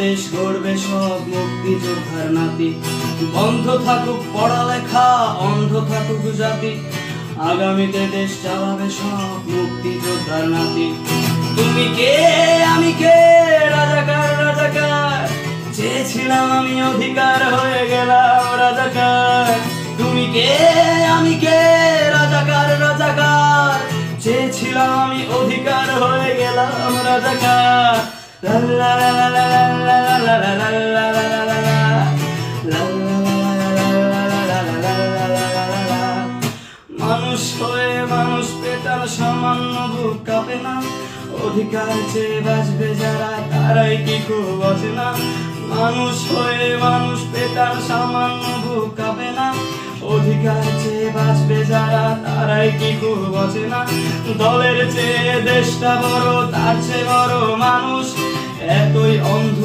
দেশ গড়বে সব মুক্তিযোদ্ধার নাতি। বন্ধ থাকুক পড়ালেখা, অন্ধ থাকুক জাতি, আগামীতে দেশ চালাবে সব মুক্তিযোদ্ধার নাতি। তুমি কে আমি কে, রাজাকার রাজাকার, চেয়েছিলাম আমি অধিকার হয়ে গেলাম রাজাকার। তুমি কে আমি কে, রাজাকার রাজাকার, চেয়েছিলাম আমি অধিকার হয়ে গেলাম রাজাকার। লা লা লা লা লা লা লা লা লা লা লা লা লা। মানুষ হয়ে মানুষ পেটার সামান্য বুক কাঁপে না, অধিকার চেয়ে বাঁচবে যারা তারাই কি খুব বাঁচে না। মানুষ হয়ে মানুষ পেটার সামান্য বুক কাঁপে না, অধিকার চেয়ে বাঁচবে যারা তারাই কি খুব বাঁচে না। দলের চেয়ে দেশটা বড়, তার চেয়ে বড় মানুষ, এতই অন্ধ।